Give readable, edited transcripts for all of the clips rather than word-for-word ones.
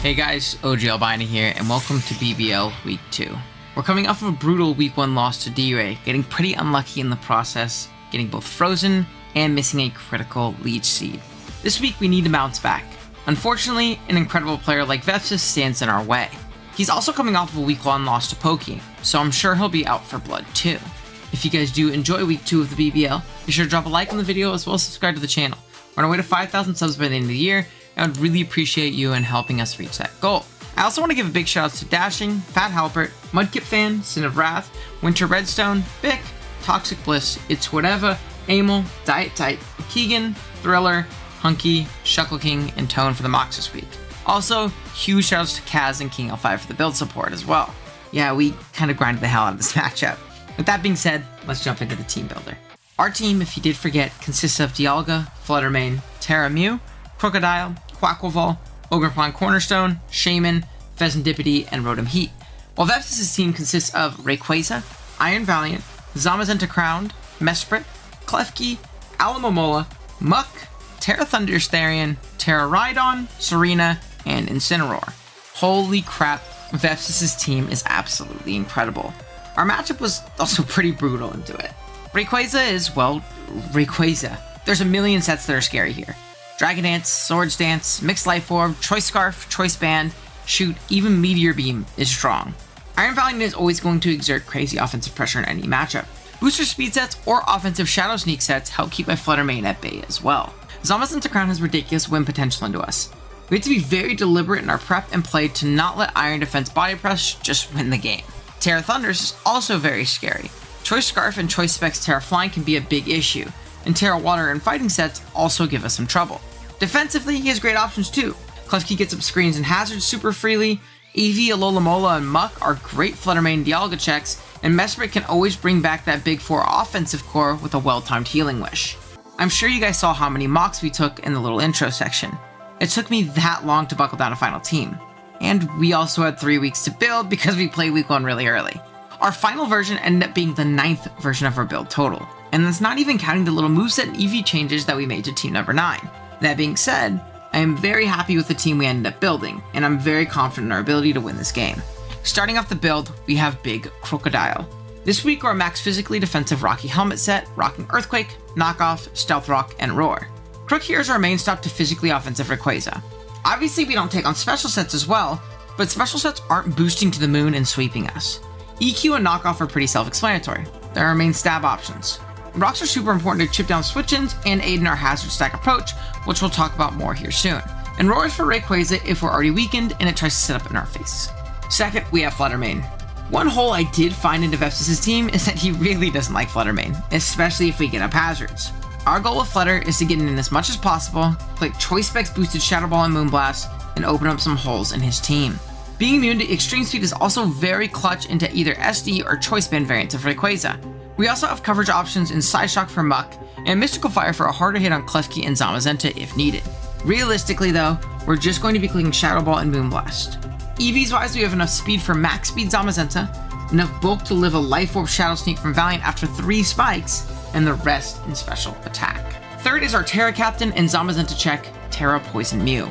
Hey guys, OGalbina here, and welcome to BBL Week 2. We're coming off of a brutal Week 1 loss to D-Ray, getting pretty unlucky in the process, getting both frozen and missing a critical lead seed. This week we need to bounce back. Unfortunately, an incredible player like Vefsis stands in our way. He's also coming off of a Week 1 loss to Poke, so I'm sure he'll be out for blood too. If you guys do enjoy Week 2 of the BBL, be sure to drop a like on the video as well as subscribe to the channel. We're on our way to 5,000 subs by the end of the year, and I would really appreciate you in helping us reach that goal. I also want to give a big shout out to Dashing, Fat Halpert, Mudkip Fan, Sin of Wrath, Winter Redstone, Bick, Toxic Bliss, It's Whatever, Amel, Diet Tight, Keegan, Thriller, Hunky, Shuckle King, and Tone for the mocks this week. Also, huge shoutouts to Kaz and King L5 for the build support as well. Yeah, we kind of grinded the hell out of this matchup. With that being said, let's jump into the team builder. Our team, if you did forget, consists of Dialga, Fluttermane, Terra Mew, Crocodile, Quackleval, Ogrepon Cornerstone, Shaman, Pheasantipity, and Rotom Heat. While Vefsis' team consists of Rayquaza, Iron Valiant, Zamazenta Crowned, Mesprit, Klefki, Alamomola, Muck, Terra Thunderous Therian, Terra Rhydon, Serena, and Incineroar. Holy crap, Vefsis' team is absolutely incredible. Our matchup was also pretty brutal into it. Rayquaza is, well, Rayquaza. There's a million sets that are scary here. Dragon Dance, Swords Dance, Mixed Life Orb, Choice Scarf, Choice Band, Shoot, even Meteor Beam is strong. Iron Valiant is always going to exert crazy offensive pressure in any matchup. Booster Speed sets or offensive Shadow Sneak sets help keep my Fluttermane at bay as well. Zamazenta Crown has ridiculous win potential into us. We have to be very deliberate in our prep and play to not let Iron Defense Body Press just win the game. Terra Thunders is also very scary. Choice Scarf and Choice Specs Terra Flying can be a big issue, and Terra Water and Fighting sets also give us some trouble. Defensively, he has great options too. Klefki gets up screens and hazards super freely, Eevee, Alomomola, and Muck are great Fluttermane Dialga checks, and Mesprit can always bring back that big 4 offensive core with a well-timed Healing Wish. I'm sure you guys saw how many mocks we took in the little intro section. It took me that long to buckle down a final team. And we also had 3 weeks to build because we played week 1 really early. Our final version ended up being the 9th version of our build total, and that's not even counting the little moveset and EV changes that we made to team number 9. That being said, I am very happy with the team we ended up building, and I'm very confident in our ability to win this game. Starting off the build, we have Big Crocodile. This week we're a max physically defensive Rocky Helmet set, rocking Earthquake, Knockoff, Stealth Rock, and Roar. Crook here is our main stop to physically offensive Rayquaza. Obviously we don't take on special sets as well, but special sets aren't boosting to the moon and sweeping us. EQ and Knockoff are pretty self-explanatory. They're our main stab options. Rocks are super important to chip down switch-ins and aid in our hazard stack approach, which we'll talk about more here soon. And Roar is for Rayquaza if we're already weakened and it tries to sit up in our face. Second, we have Fluttermane. One hole I did find in Vefsis' team is that he really doesn't like Fluttermane, especially if we get up hazards. Our goal with Flutter is to get in as much as possible, play Choice Specs boosted Shadow Ball and Moonblast, and open up some holes in his team. Being immune to Extreme Speed is also very clutch into either SD or Choice Band variants of Rayquaza. We also have coverage options in Psyshock for Muck, and Mystical Fire for a harder hit on Klefki and Zamazenta if needed. Realistically though, we're just going to be clicking Shadow Ball and Moonblast. EVs wise, we have enough speed for max speed Zamazenta, enough bulk to live a Life Orb Shadow Sneak from Valiant after 3 spikes, and the rest in special attack. Third is our Terra Captain and Zamazenta check, Terra Poison Mew.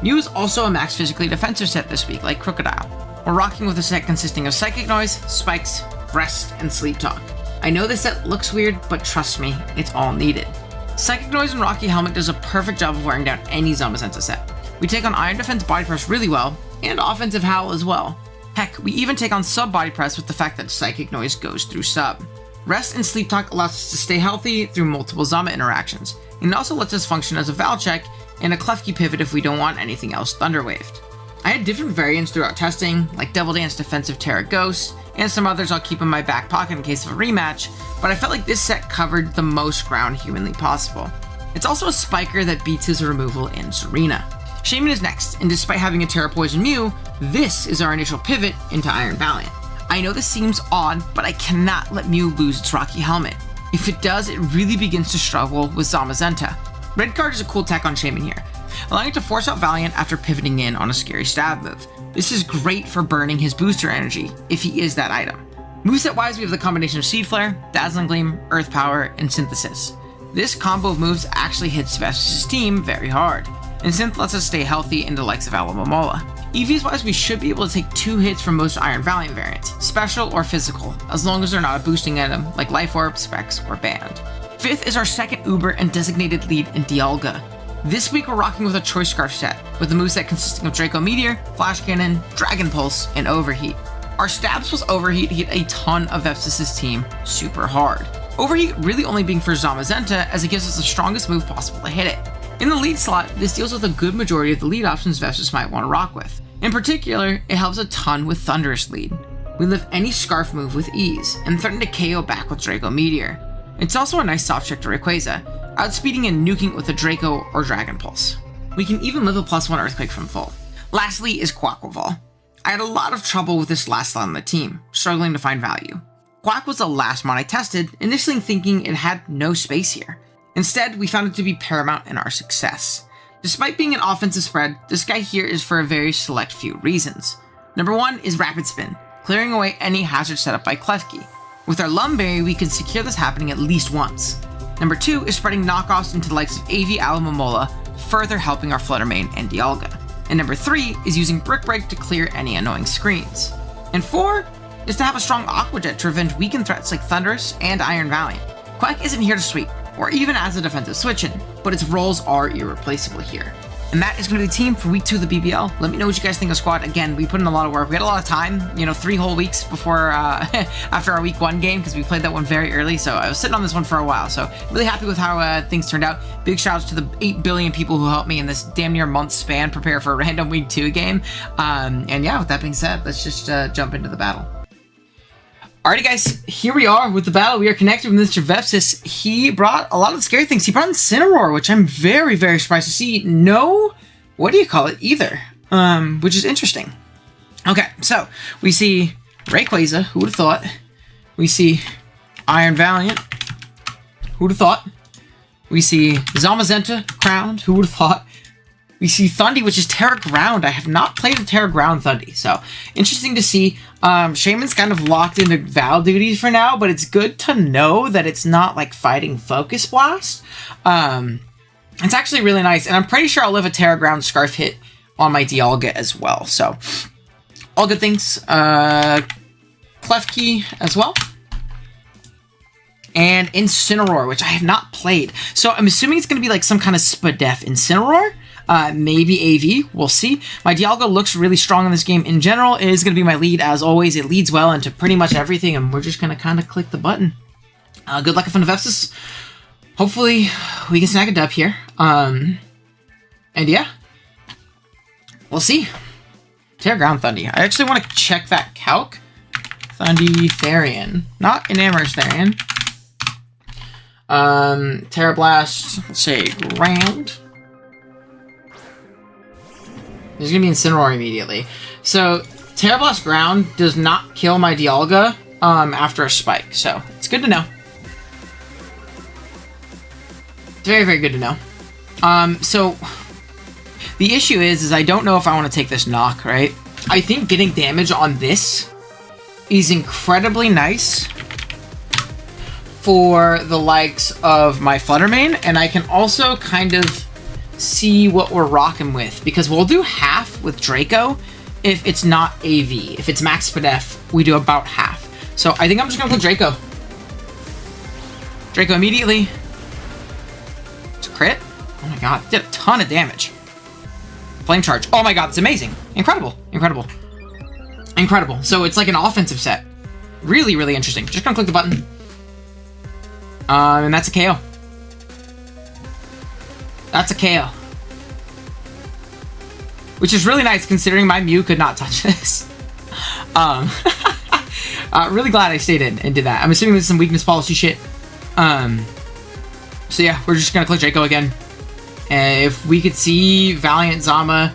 Mew is also a max physically defensive set this week, like Crocodile. We're rocking with a set consisting of Psychic Noise, Spikes, Rest, and Sleep Talk. I know this set looks weird, but trust me, it's all needed. Psychic Noise and Rocky Helmet does a perfect job of wearing down any Zamazenta set. We take on Iron Defense Body Press really well, and Offensive Howl as well. Heck, we even take on Sub Body Press with the fact that Psychic Noise goes through Sub. Rest and Sleep Talk allows us to stay healthy through multiple Zama interactions, and it also lets us function as a Val check and a Klefki pivot if we don't want anything else Thunderwaved. I had different variants throughout testing, like Double Dance Defensive Terra Ghost, and some others I'll keep in my back pocket in case of a rematch, but I felt like this set covered the most ground humanly possible. It's also a spiker that beats his removal in Serena. Shaman is next, and despite having a Terra Poison Mew, this is our initial pivot into Iron Valiant. I know this seems odd, but I cannot let Mew lose its Rocky Helmet. If it does, it really begins to struggle with Zamazenta. Red Card is a cool tech on Shaman here, allowing it to force out Valiant after pivoting in on a scary stab move. This is great for burning his booster energy, if he is that item. Moveset wise, we have the combination of Seed Flare, Dazzling Gleam, Earth Power, and Synthesis. This combo of moves actually hits Vefsis' team very hard, and Synth lets us stay healthy in the likes of Alamomola. EVs wise, we should be able to take 2 hits from most Iron Valiant variants, special or physical, as long as they're not a boosting item like Life Orb, Specs, or Band. 5th is our second Uber and designated lead in Dialga. This week we're rocking with a Choice Scarf set, with the moveset consisting of Draco Meteor, Flash Cannon, Dragon Pulse, and Overheat. Our stabs plus Overheat hit a ton of Vepsis' team super hard. Overheat really only being for Zamazenta, as it gives us the strongest move possible to hit it. In the lead slot, this deals with a good majority of the lead options Vepsis might want to rock with. In particular, it helps a ton with Thunderous lead. We live any Scarf move with ease, and threaten to KO back with Draco Meteor. It's also a nice soft check to Rayquaza, outspeeding and nuking with a Draco or Dragon Pulse. We can even live a +1 Earthquake from full. Lastly is Quaquaval. I had a lot of trouble with this last slot on the team, struggling to find value. Quack was the last mod I tested, initially thinking it had no space here. Instead, we found it to be paramount in our success. Despite being an offensive spread, this guy here is for a very select few reasons. Number 1 is Rapid Spin, clearing away any hazard set up by Klefki. With our Lumberry, we can secure this happening at least once. Number 2 is spreading knockoffs into the likes of AV Alomomola, further helping our Fluttermane and Dialga. And number 3 is using Brick Break to clear any annoying screens. And 4 is to have a strong Aqua Jet to revenge weakened threats like Thunderous and Iron Valiant. Quack isn't here to sweep, or even as a defensive switch-in, but its roles are irreplaceable here. And that is going to be the team for week 2 of the BBL. Let me know what you guys think of squad. Again, we put in a lot of work. We had a lot of time, 3 whole weeks before, after our week 1 game, because we played that one very early. So I was sitting on this one for a while. So really happy with how things turned out. Big shouts to the 8 billion people who helped me in this damn near month span prepare for a random week 2 game. And yeah, with that being said, let's just jump into the battle. Alrighty guys, here we are with the battle. We are connected with Mr. Vepsis. He brought a lot of the scary things. He brought in Incineroar, which I'm very, very surprised to see no, either, which is interesting. Okay, so we see Rayquaza, who would have thought? We see Iron Valiant, who would have thought? We see Zamazenta, Crowned, who would have thought? We see Thundy, which is Terra Ground. I have not played a Terra Ground Thundy, so interesting to see. Shaman's kind of locked into Val duties for now, but it's good to know that it's not like fighting Focus Blast. It's actually really nice, and I'm pretty sure I'll live a Terra Ground Scarf hit on my Dialga as well, so all good things. Klefki as well. And Incineroar, which I have not played. So I'm assuming it's going to be like some kind of Spadef Incineroar. Maybe AV, we'll see. My Dialga looks really strong in this game in general. It is going to be my lead as always. It leads well into pretty much everything, and we're just going to kind of click the button. Good luck in Vepsis. Hopefully we can snag a dub here. And yeah, we'll see. Terra Ground Thundy. I actually want to check that calc. Thundy Therian. Not Enamorous Therian. Terra Blast, let's say Ground. There's going to be Incineroar immediately. So, Terra Blast Ground does not kill my Dialga after a spike. So, it's good to know. It's very, very good to know. So, the issue is I don't know if I want to take this knock, right? I think getting damage on this is incredibly nice for the likes of my Fluttermane, and I can also kind of see what we're rocking with, because we'll do half with Draco if it's not AV. If it's Max Spadef, we do about half. So I think I'm just gonna click Draco. Draco immediately. It's a crit. Oh my god, did a ton of damage. Flame Charge. Oh my god, it's amazing. Incredible. Incredible. Incredible. So it's like an offensive set. Really, really interesting. Just gonna click the button. And that's a KO. That's a KO. Which is really nice considering my Mew could not touch this. Really glad I stayed in and did that. I'm assuming this is some weakness policy shit. So yeah, we're just gonna click Draco again. And if we could see Valiant, Zama,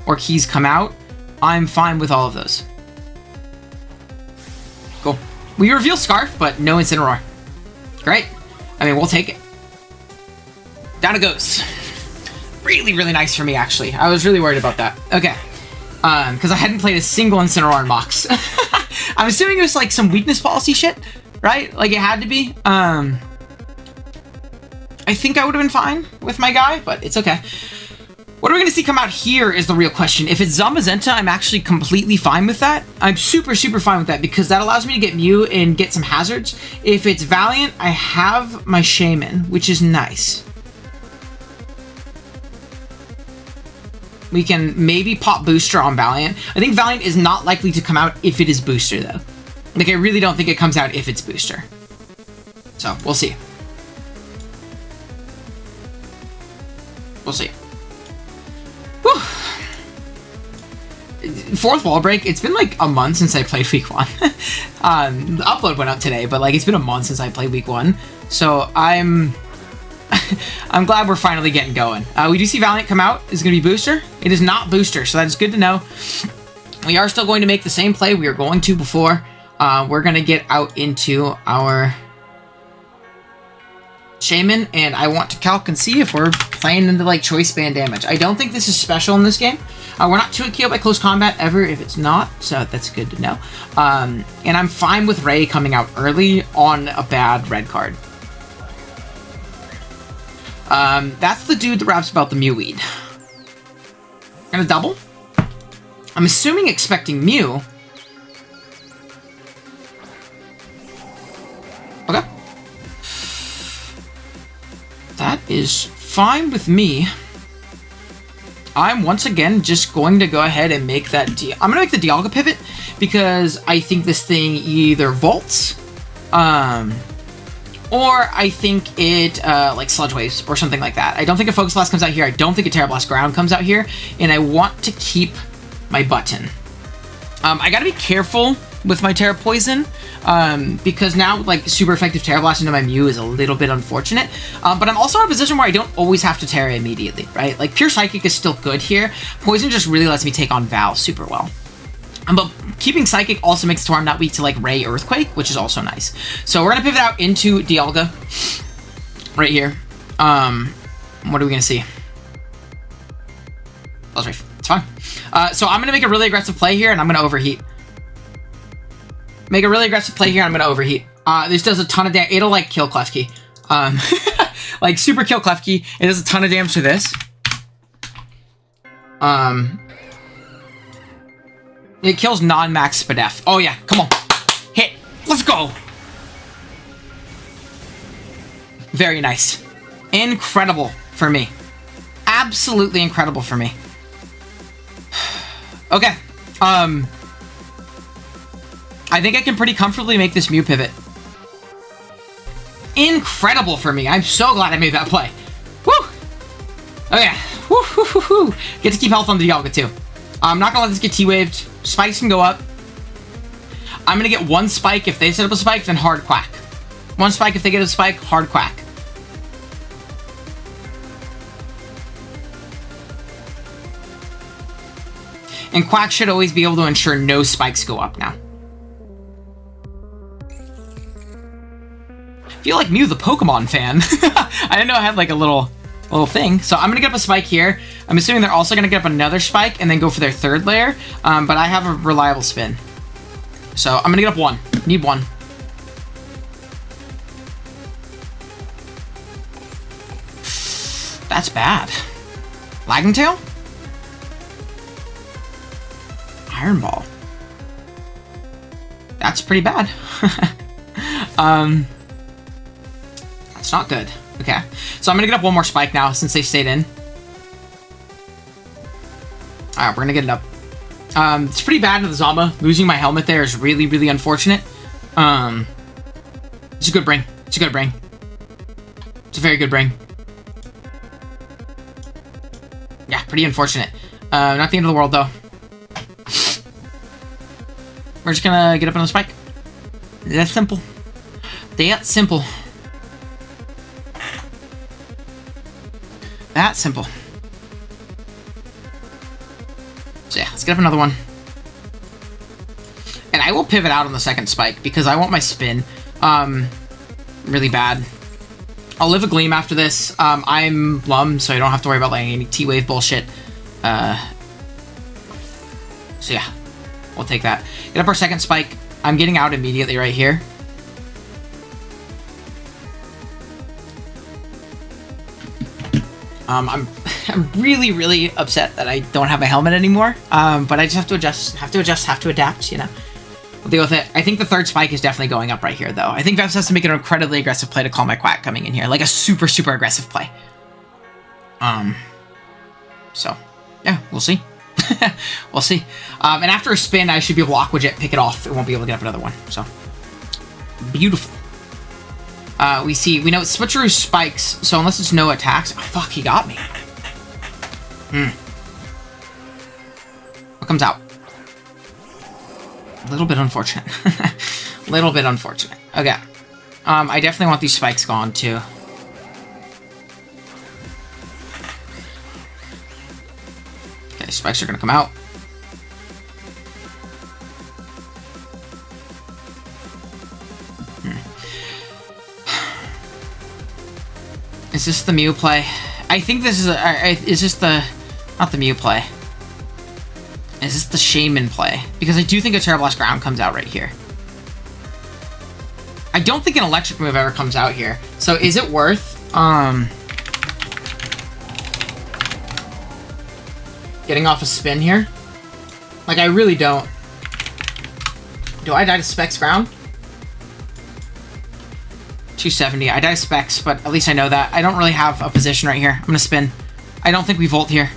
or Keys come out, I'm fine with all of those. Cool. We reveal Scarf, but no Incineroar. Great. I mean, we'll take it. Down it goes. Really, really nice for me, actually. I was really worried about that. Okay. Because I hadn't played a single Incineroar in mocks. I'm assuming it was like some weakness policy shit, right? Like it had to be. I think I would have been fine with my guy, but it's okay. What are we going to see come out here is the real question. If it's Zamazenta, I'm actually completely fine with that. I'm super, super fine with that because that allows me to get Mew and get some hazards. If it's Valiant, I have my Shaman, which is nice. We can maybe pop Booster on Valiant. I think Valiant is not likely to come out if it is Booster, though. Like, I really don't think it comes out if it's Booster. So, we'll see. We'll see. Whew. Fourth wall break. It's been like a month since I played week 1. The upload went up today, but like it's been a month since I played week 1. So I'm glad we're finally getting going. We do see Valiant come out. Is it going to be Booster? It is not Booster, so that is good to know. We are still going to make the same play we were going to before. We're going to get out into our Shaman, and I want to calc and see if we're playing into like choice band damage. I don't think this is special in this game. We're not too KO by close combat ever if it's not, so that's good to know. And I'm fine with Ray coming out early on a bad red card. That's the dude that raps about the Mew weed. Gonna double? I'm assuming expecting Mew. Okay. That is fine with me. I'm once again just going to go ahead and make that I'm going to make the Dialga pivot because I think this thing either vaults, or I think it like Sludge Waves or something like that. I don't think a Focus Blast comes out here. I don't think a Terra Blast Ground comes out here, and I want to keep my button. I got to be careful with my Terra Poison, because now, like, super effective Terra Blast into my Mew is a little bit unfortunate, but I'm also in a position where I don't always have to Terra immediately, right? Like, Pure Psychic is still good here. Poison just really lets me take on Val super well. But keeping Psychic also makes Torm not weak to, like, Ray Earthquake, which is also nice. So we're going to pivot out into Dialga right here. What are we going to see? That's right. It's fine. So I'm going to make a really aggressive play here, and I'm going to overheat. Make a really aggressive play here, I'm going to overheat. This does a ton of damage. It'll, like, kill Klefki. Like, super kill Klefki. It does a ton of damage to this. It kills non-max Spadef. Oh, yeah. Come on. Hit. Let's go. Very nice. Incredible for me. Absolutely incredible for me. Okay. I think I can pretty comfortably make this Mew pivot. Incredible for me. I'm so glad I made that play. Woo! Okay. Woo, woo, woo, woo. Get to keep health on the Dialga, too. I'm not going to let this get T-waved. Spikes can go up. I'm going to get one spike if they set up a spike, then hard quack. One spike if they get a spike, hard quack. And Quack should always be able to ensure no spikes go up now. I feel like Mew the Pokemon fan. I didn't know I had like a little thing. So I'm going to get up a spike here. I'm assuming they're also going to get up another spike and then go for their third layer. But I have a reliable spin. So I'm going to get up one. Need one. That's bad. Lagging Tail? Iron Ball. That's pretty bad. That's not good. Okay. So I'm going to get up one more spike now since they stayed in. Alright, we're going to get it up. It's pretty bad in the Zama. Losing my helmet there is really, really unfortunate. It's a good bring. It's a good bring. It's a very good bring. Yeah, pretty unfortunate. Not the end of the world, though. We're just gonna get up on the spike. That's simple. That's simple. That's simple. So yeah, let's get up another one. And I will pivot out on the second spike because I want my spin really bad. I'll live a Gleam after this. I'm Lum, so I don't have to worry about like any T-Wave bullshit. So yeah, we'll take that. Get up our second spike. I'm getting out immediately right here. I'm I'm really, really upset that I don't have my helmet anymore. But I just have to adjust, have to adapt, you know. We'll deal with it. I think the third spike is definitely going up right here, though. I think Veps has to make an incredibly aggressive play to call my Quack coming in here. Like a super, super aggressive play. So, yeah, we'll see. We'll see. And after a spin, I should be able to Aqua Jet, pick it off. It won't be able to get up another one. So, beautiful. We know it's Switcheroo spikes, so unless it's no attacks... Oh, fuck, he got me. What comes out? A little bit unfortunate. Little bit unfortunate. Okay. I definitely want these spikes gone, too. Okay, spikes are gonna come out. Is this the Mew play? I think this is is this the... Not the Mew play. Is this the Shaman play? Because I do think a Terra Blast Ground comes out right here. I don't think an Electric move ever comes out here. So is it worth... getting off a spin here? Like, I really don't. Do I die to Specs Ground? 270. I die to Specs, but at least I know that. I don't really have a position right here. I'm gonna spin. I don't think we Volt here.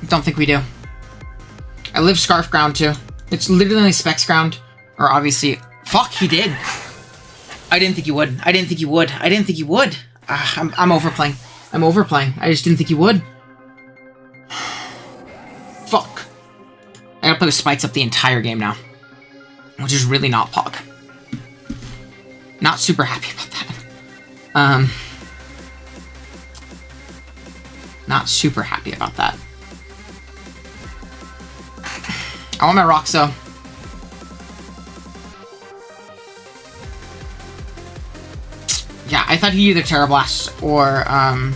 Don't think we do. I live Scarf Ground too. It's literally Specs Ground. Or obviously... Fuck, he did. I didn't think you would. I didn't think you would. I didn't think you would. I'm overplaying. I'm overplaying. I just didn't think you would. Fuck. I gotta play with spikes up the entire game now. Which is really not Pog. Not super happy about that. Not super happy about that. I want my rocks though. Yeah, I thought he'd either Terra Blast or I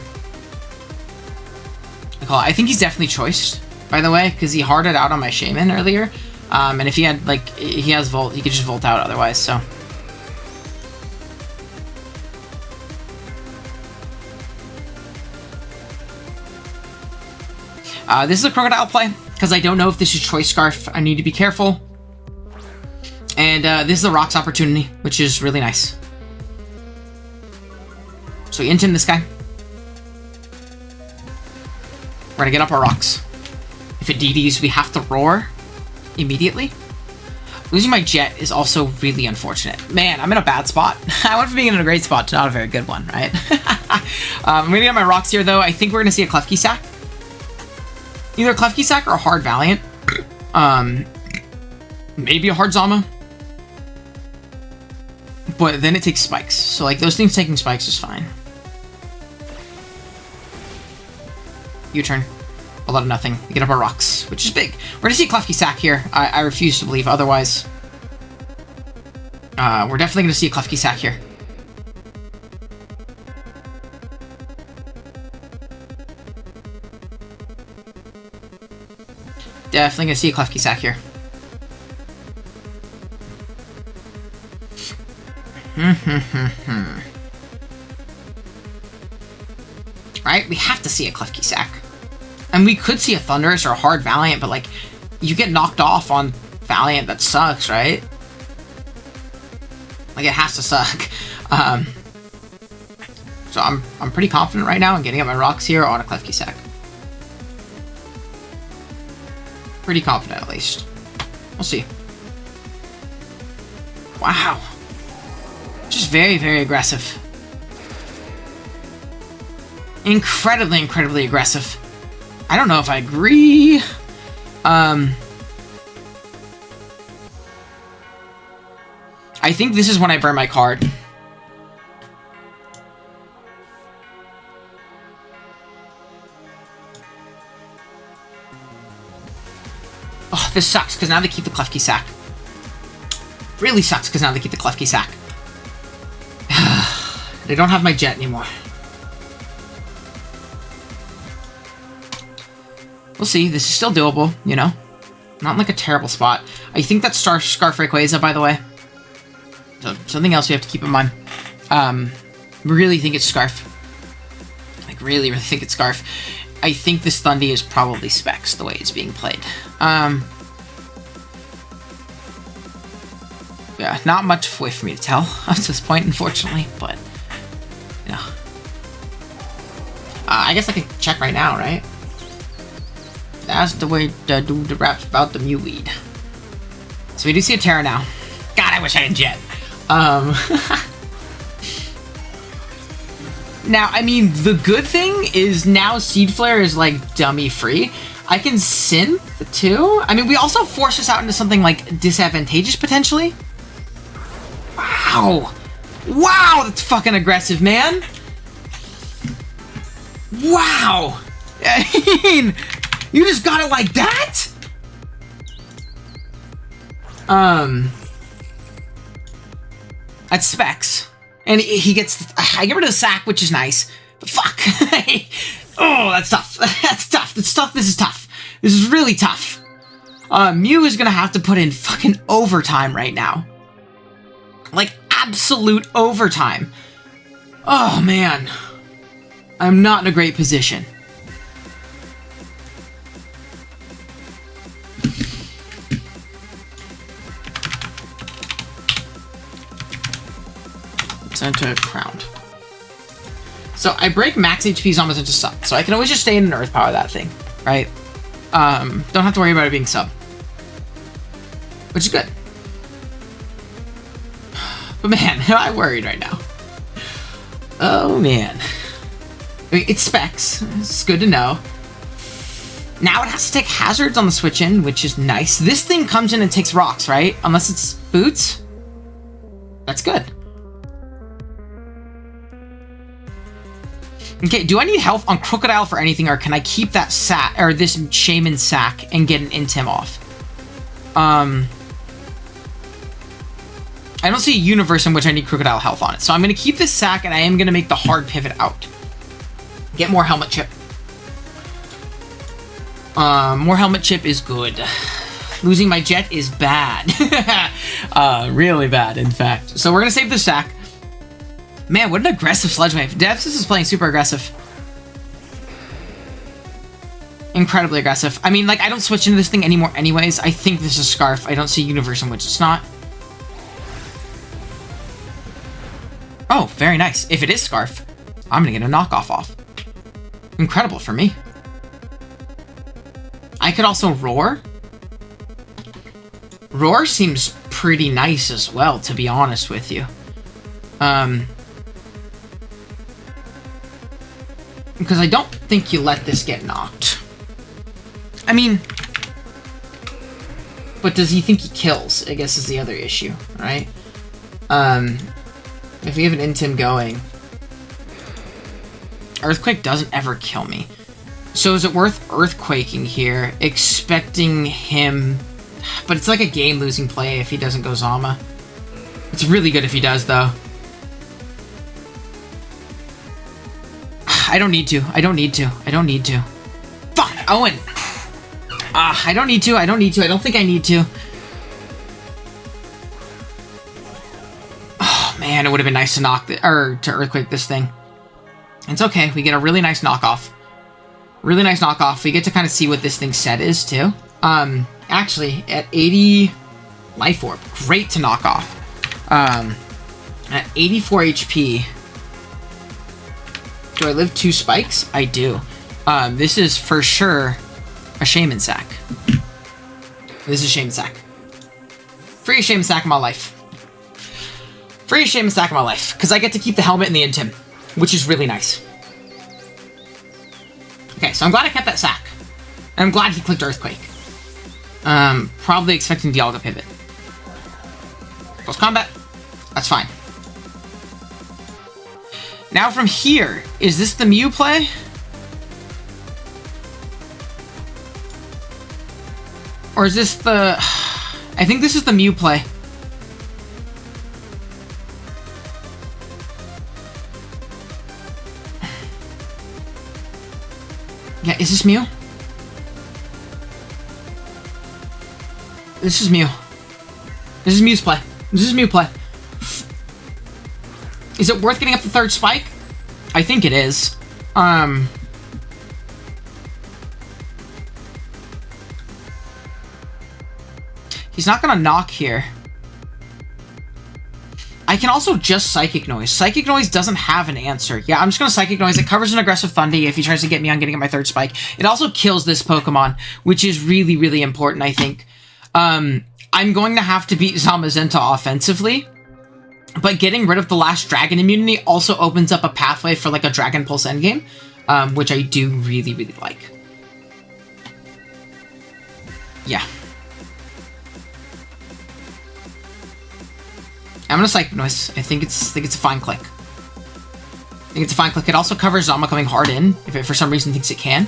think he's definitely choiced, by the way, because he harded out on my Shaman earlier. And if he had, like, he has Volt, he could just Volt out otherwise, so. This is a Crocodile play, because I don't know if this is Choice Scarf. I need to be careful. And this is a Rocks opportunity, which is really nice. So we int him this guy. We're gonna get up our rocks. If it DDs, we have to roar immediately. Losing my jet is also really unfortunate. Man, I'm in a bad spot. I went from being in a great spot to not a very good one, right? I'm gonna get my rocks here though. I think we're gonna see a Klefki Sack. Either a Klefki Sack or a hard Valiant. Maybe a hard Zama. But then it takes spikes. So like those things taking spikes is fine. U-turn. A lot of nothing. We get up our rocks, which is big. We're gonna see a Klefki Sack here. I refuse to believe otherwise. We're definitely gonna see a Klefki Sack here. Definitely gonna see a Klefki Sack here. Right? We have to see a Klefki Sack. And we could see a Thunderous or a hard Valiant, but like, you get knocked off on Valiant, that sucks, right? Like, it has to suck. So I'm pretty confident right now in getting up my rocks here on a Klefki Sack. Pretty confident, at least. We'll see. Wow. Just very, very aggressive. Incredibly, incredibly aggressive. I don't know if I agree. I think this is when I burn my card. Oh, this sucks, because now they keep the Klefki Sack. Really sucks, because now they keep the Klefki Sack. They don't have my jet anymore. We'll see. This is still doable, you know? Not in, like, a terrible spot. I think that's Scarf Rayquaza, by the way. So, something else we have to keep in mind. Really think it's Scarf. Like, really think it's Scarf. I think this Thundy is probably Specs, the way it's being played. Yeah, not much way for me to tell at this point, unfortunately, but, you know. I guess I can check right now, right? That's the way to do the raps about the Mew lead. So we do see a Terra now. God, I wish I had Jet. Now, I mean, the good thing is now Seed Flare is, like, dummy free. I can Synth, too. I mean, we also force us out into something, like, disadvantageous, potentially. Wow. Wow, that's fucking aggressive, man. Wow. I mean, you just got it like that? That's Specs. And he gets... I get rid of the sack, which is nice. But fuck. Oh, that's tough. That's tough. That's tough. This is tough. This is really tough. Mew is gonna have to put in fucking overtime right now. Like, absolute overtime. Oh, man. I'm not in a great position. Center crowned. So I break max HP's almost into sub, so I can always just stay in an earth power that thing, right? Don't have to worry about it being sub, which is good. But man, I'm worried right now. Oh man. I mean, it's Specs. It's good to know. Now it has to take hazards on the switch in, which is nice. This thing comes in and takes rocks, right? Unless it's boots. That's good. Okay, do I need health on Crocodile for anything, or can I keep that sack, or this Shaman sack, and get an Intim off? I don't see a universe in which I need Crocodile health on it, so I'm going to keep this sack, and I am going to make the hard pivot out. Get more Helmet Chip. More Helmet Chip is good. Losing my Jet is bad. Really bad, in fact. So we're going to save the sack. Man, what an aggressive Sludge Wave. Devs is playing super aggressive. Incredibly aggressive. I mean, like, I don't switch into this thing anymore anyways. I think this is Scarf. I don't see a universe in which it's not. Oh, very nice. If it is Scarf, I'm gonna get a knockoff off. Incredible for me. I could also Roar. Roar seems pretty nice as well, to be honest with you. Because I don't think you let this get knocked. I mean... But does he think he kills? I guess is the other issue, right? If we have an Intim going... Earthquake doesn't ever kill me. So is it worth Earthquaking here, expecting him... But it's like a game-losing play if he doesn't go Zama. It's really good if he does, though. I don't need to. I don't need to. I don't need to. Fuck! Owen! I don't need to. I don't need to. I don't think I need to. Oh, man. It would have been nice to knock... to Earthquake this thing. It's okay. We get a really nice knockoff. Really nice knockoff. We get to kind of see what this thing's set is, too. Actually, at 80 Life Orb. Great to knock off. At 84 HP... Do I live 2 spikes? I do. This is for sure a Shaman sack. This is Shaman sack. Free Shaman sack of my life. Free Shaman sack of my life. Because I get to keep the helmet and the Intim, which is really nice. Okay, so I'm glad I kept that sack. And I'm glad he clicked Earthquake. Probably expecting Dialga pivot. Close combat. That's fine. Now from here, is this the Mew play? Or is this the... I think this is the Mew play. Yeah, is this Mew? This is Mew. This is Mew's play. This is Mew play. Is it worth getting up the third spike? I think it is. He's not gonna knock here. I can also just Psychic Noise. Psychic Noise doesn't have an answer. Yeah, I'm just gonna Psychic Noise. It covers an aggressive Thundy if he tries to get me on getting at my third spike. It also kills this Pokemon, which is really, really important, I think. I'm going to have to beat Zamazenta offensively, but getting rid of the last Dragon immunity also opens up a pathway for like a Dragon Pulse endgame, which I do really, really like. Yeah. I'm gonna Psychic Noise. I think it's a fine click. I think it's a fine click. It also covers Zama coming hard in, if it for some reason thinks it can.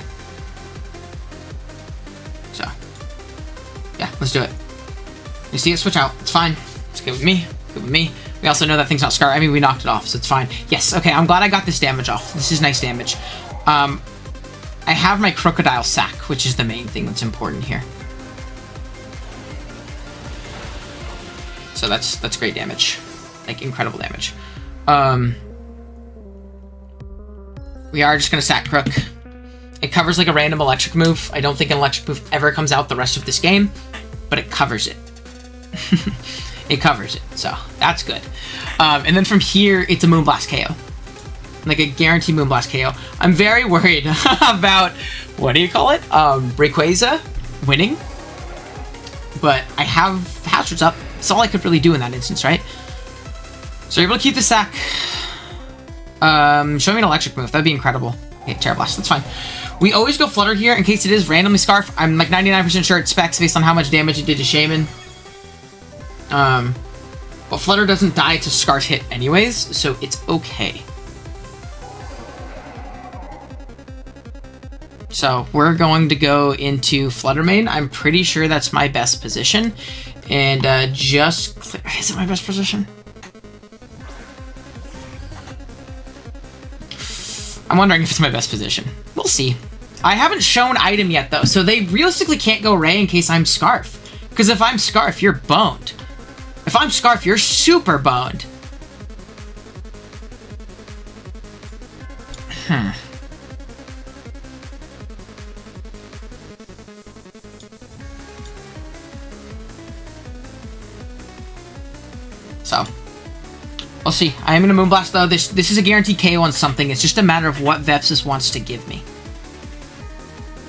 So, yeah, let's do it. You see it switch out. It's fine. It's good with me. Good with me. We also know that thing's not Scar. I mean, we knocked it off, so it's fine. Yes, okay, I'm glad I got this damage off. This is nice damage. I have my Crocodile Sack, which is the main thing that's important here. So that's great damage. Like, incredible damage. We are just gonna Sack Crook. It covers like a random electric move. I don't think an electric move ever comes out the rest of this game, but it covers it. It covers it, so that's good. And then from here, it's a Moonblast KO. Like a guaranteed Moonblast KO. I'm very worried about, what do you call it? Rayquaza winning. But I have Hazards up. That's all I could really do in that instance, right? So you're able to keep the sack. Show me an electric move. That'd be incredible. Okay, Terra Blast. That's fine. We always go Flutter here in case it is randomly Scarf. I'm like 99% sure it specs based on how much damage it did to Shaman. But Flutter doesn't die to Scarf hit anyways, so it's okay. So we're going to go into Flutter Main. I'm pretty sure that's my best position. And is it my best position? I'm wondering if it's my best position. We'll see. I haven't shown item yet though, so they realistically can't go Ray in case I'm Scarf. Because if I'm Scarf, you're boned. If I'm Scarf, you're super boned. So, we'll see. I am going to Moonblast though. This is a guaranteed KO on something. It's just a matter of what Vepsis wants to give me.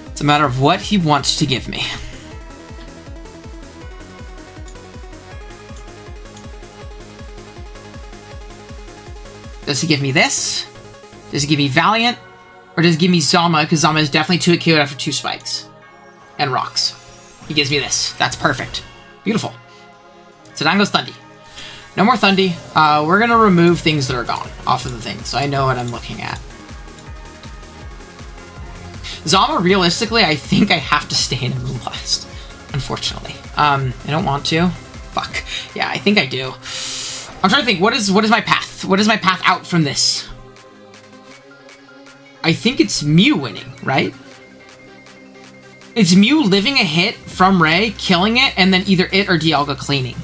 It's a matter of what he wants to give me. Does he give me this? Does he give me Valiant? Or does he give me Zama? Because Zama is definitely 2 KO'd after 2 spikes. And rocks. He gives me this. That's perfect. Beautiful. So down goes Thundy. No more Thundy. We're going to remove things that are gone off of the thing, so I know what I'm looking at. Zama, realistically, I think I have to stay in a Moonblast. Unfortunately. I don't want to. Fuck. Yeah, I think I do. I'm trying to think, what is my path? What is my path out from this? I think it's Mew winning, right? It's Mew living a hit from Ray, killing it, and then either it or Dialga cleaning.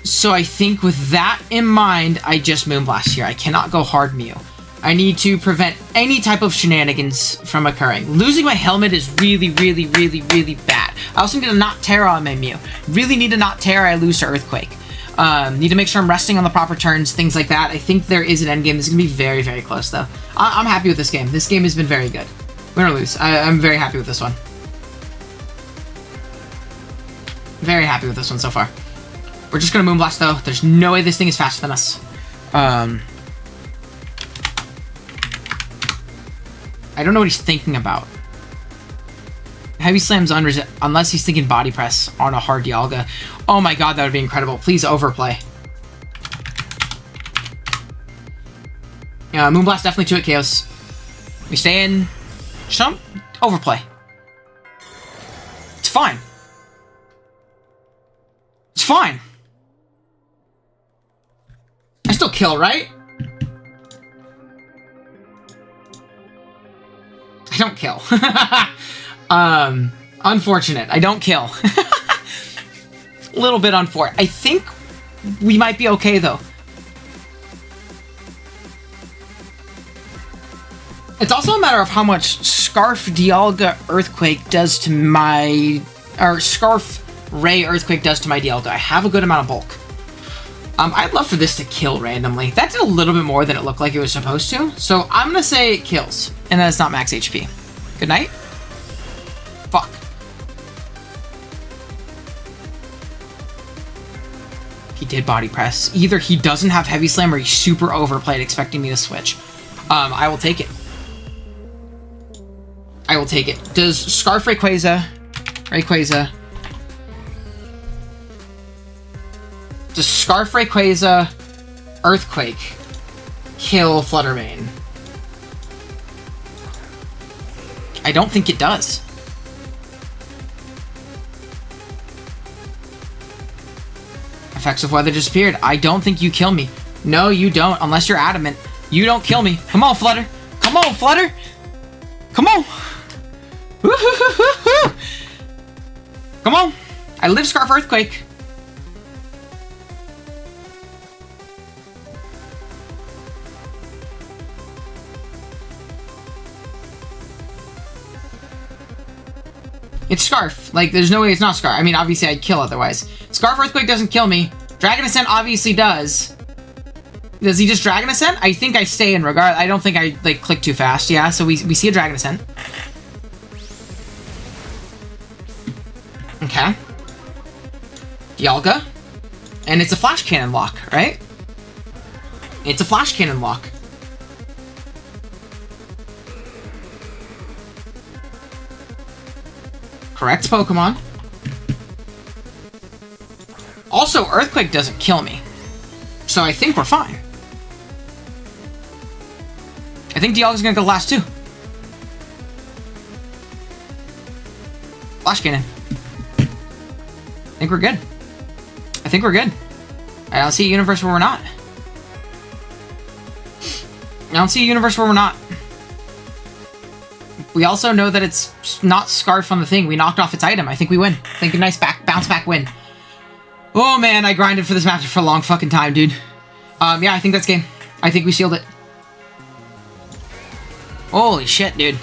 So I think with that in mind, I just Moonblast here. I cannot go hard Mew. I need to prevent any type of shenanigans from occurring. Losing my helmet is really, really, really, really bad. I also need to not Terra on my Mew. Really need to not Terra, I lose to Earthquake. Need to make sure I'm resting on the proper turns, things like that. I think there is an endgame. This is going to be very, very close, though. I'm happy with this game. This game has been very good. Win or lose. I'm very happy with this one. Very happy with this one so far. We're just going to Moonblast, though. There's no way this thing is faster than us. I don't know what he's thinking about. Heavy Slam's unless he's thinking Body Press on a hard Dialga. Oh my god, that would be incredible. Please overplay. Moonblast definitely 2 KOs. We stay in. Jump. Overplay. It's fine. It's fine. I still kill, right? I don't kill. Unfortunate. I don't kill. A little bit unfortunate. I think we might be okay, though. It's also a matter of how much Scarf Dialga Earthquake does to my... or Scarf Ray Earthquake does to my Dialga. I have a good amount of bulk. I'd love for this to kill randomly. That did a little bit more than it looked like it was supposed to. So I'm going to say it kills. And that's not max HP. Good night. Fuck. He did body press. Either he doesn't have heavy slam or he's super overplayed expecting me to switch. I will take it. I will take it. Does Scarf Rayquaza... Does Scarf Rayquaza Earthquake kill Fluttermane? I don't think it does. Effects of weather disappeared. I don't think you kill me. No, you don't, unless you're adamant. You don't kill me. Come on, Flutter. Come on, Flutter. Come on. Come on. I live Scarf Earthquake. It's Scarf. Like, there's no way it's not Scarf. I mean, obviously I'd kill otherwise. Scarf Earthquake doesn't kill me. Dragon Ascent obviously does. Does he just Dragon Ascent? I think I stay in regard. I don't think I, like, click too fast. Yeah, so we see a Dragon Ascent. Okay. Dialga. And it's a Flash Cannon lock, right? It's a Flash Cannon lock. Correct Pokemon. Also, Earthquake doesn't kill me. So I think we're fine. I think Dialga's gonna go last too. Flash Cannon. I think we're good. I think we're good. I don't see a universe where we're not. I don't see a universe where we're not. We also know that it's not Scarf on the thing. We knocked off its item. I think we win. I think a nice bounce back win. Oh man, I grinded for this match for a long fucking time, dude. Yeah, I think that's game. I think we sealed it. Holy shit, dude.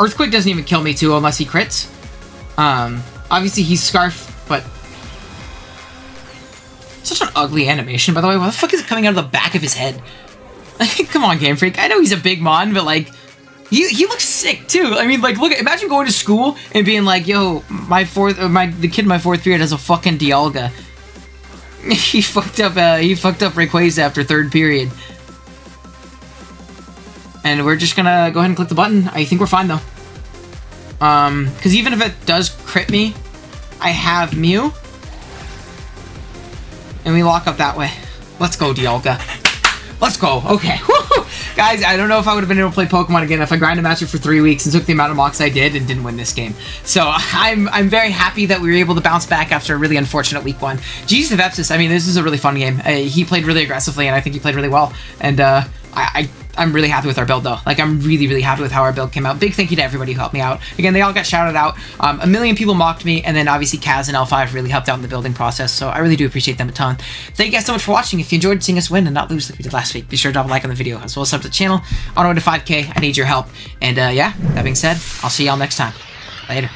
Earthquake doesn't even kill me too unless he crits. Obviously he's Scarf, but... Such an ugly animation, by the way. What the fuck is it coming out of the back of his head? Come on, Game Freak. I know he's a big mon, but like, he looks sick too. I mean, like, look. Imagine going to school and being like, "Yo, the kid in my fourth period has a fucking Dialga." He fucked up Rayquaza after third period, and we're just gonna go ahead and click the button. I think we're fine though. Because even if it does crit me, I have Mew, and we lock up that way. Let's go, Dialga. Let's go. Okay. Woo-hoo. Guys, I don't know if I would have been able to play Pokemon again if I grinded Master for 3 weeks and took the amount of mocks I did and didn't win this game. So I'm very happy that we were able to bounce back after a really unfortunate week 1. GG's to Vepsis. I mean, this is a really fun game. He played really aggressively, and I think he played really well. And I'm really happy with our build, though. Like, I'm really, really happy with how our build came out. Big thank you to everybody who helped me out. Again, they all got shouted out. A million people mocked me, and then obviously Kaz and L5 really helped out in the building process, so I really do appreciate them a ton. Thank you guys so much for watching. If you enjoyed seeing us win and not lose like we did last week, be sure to drop a like on the video, as well as sub to the channel. On our way to 5K, I need your help. And yeah, that being said, I'll see y'all next time. Later.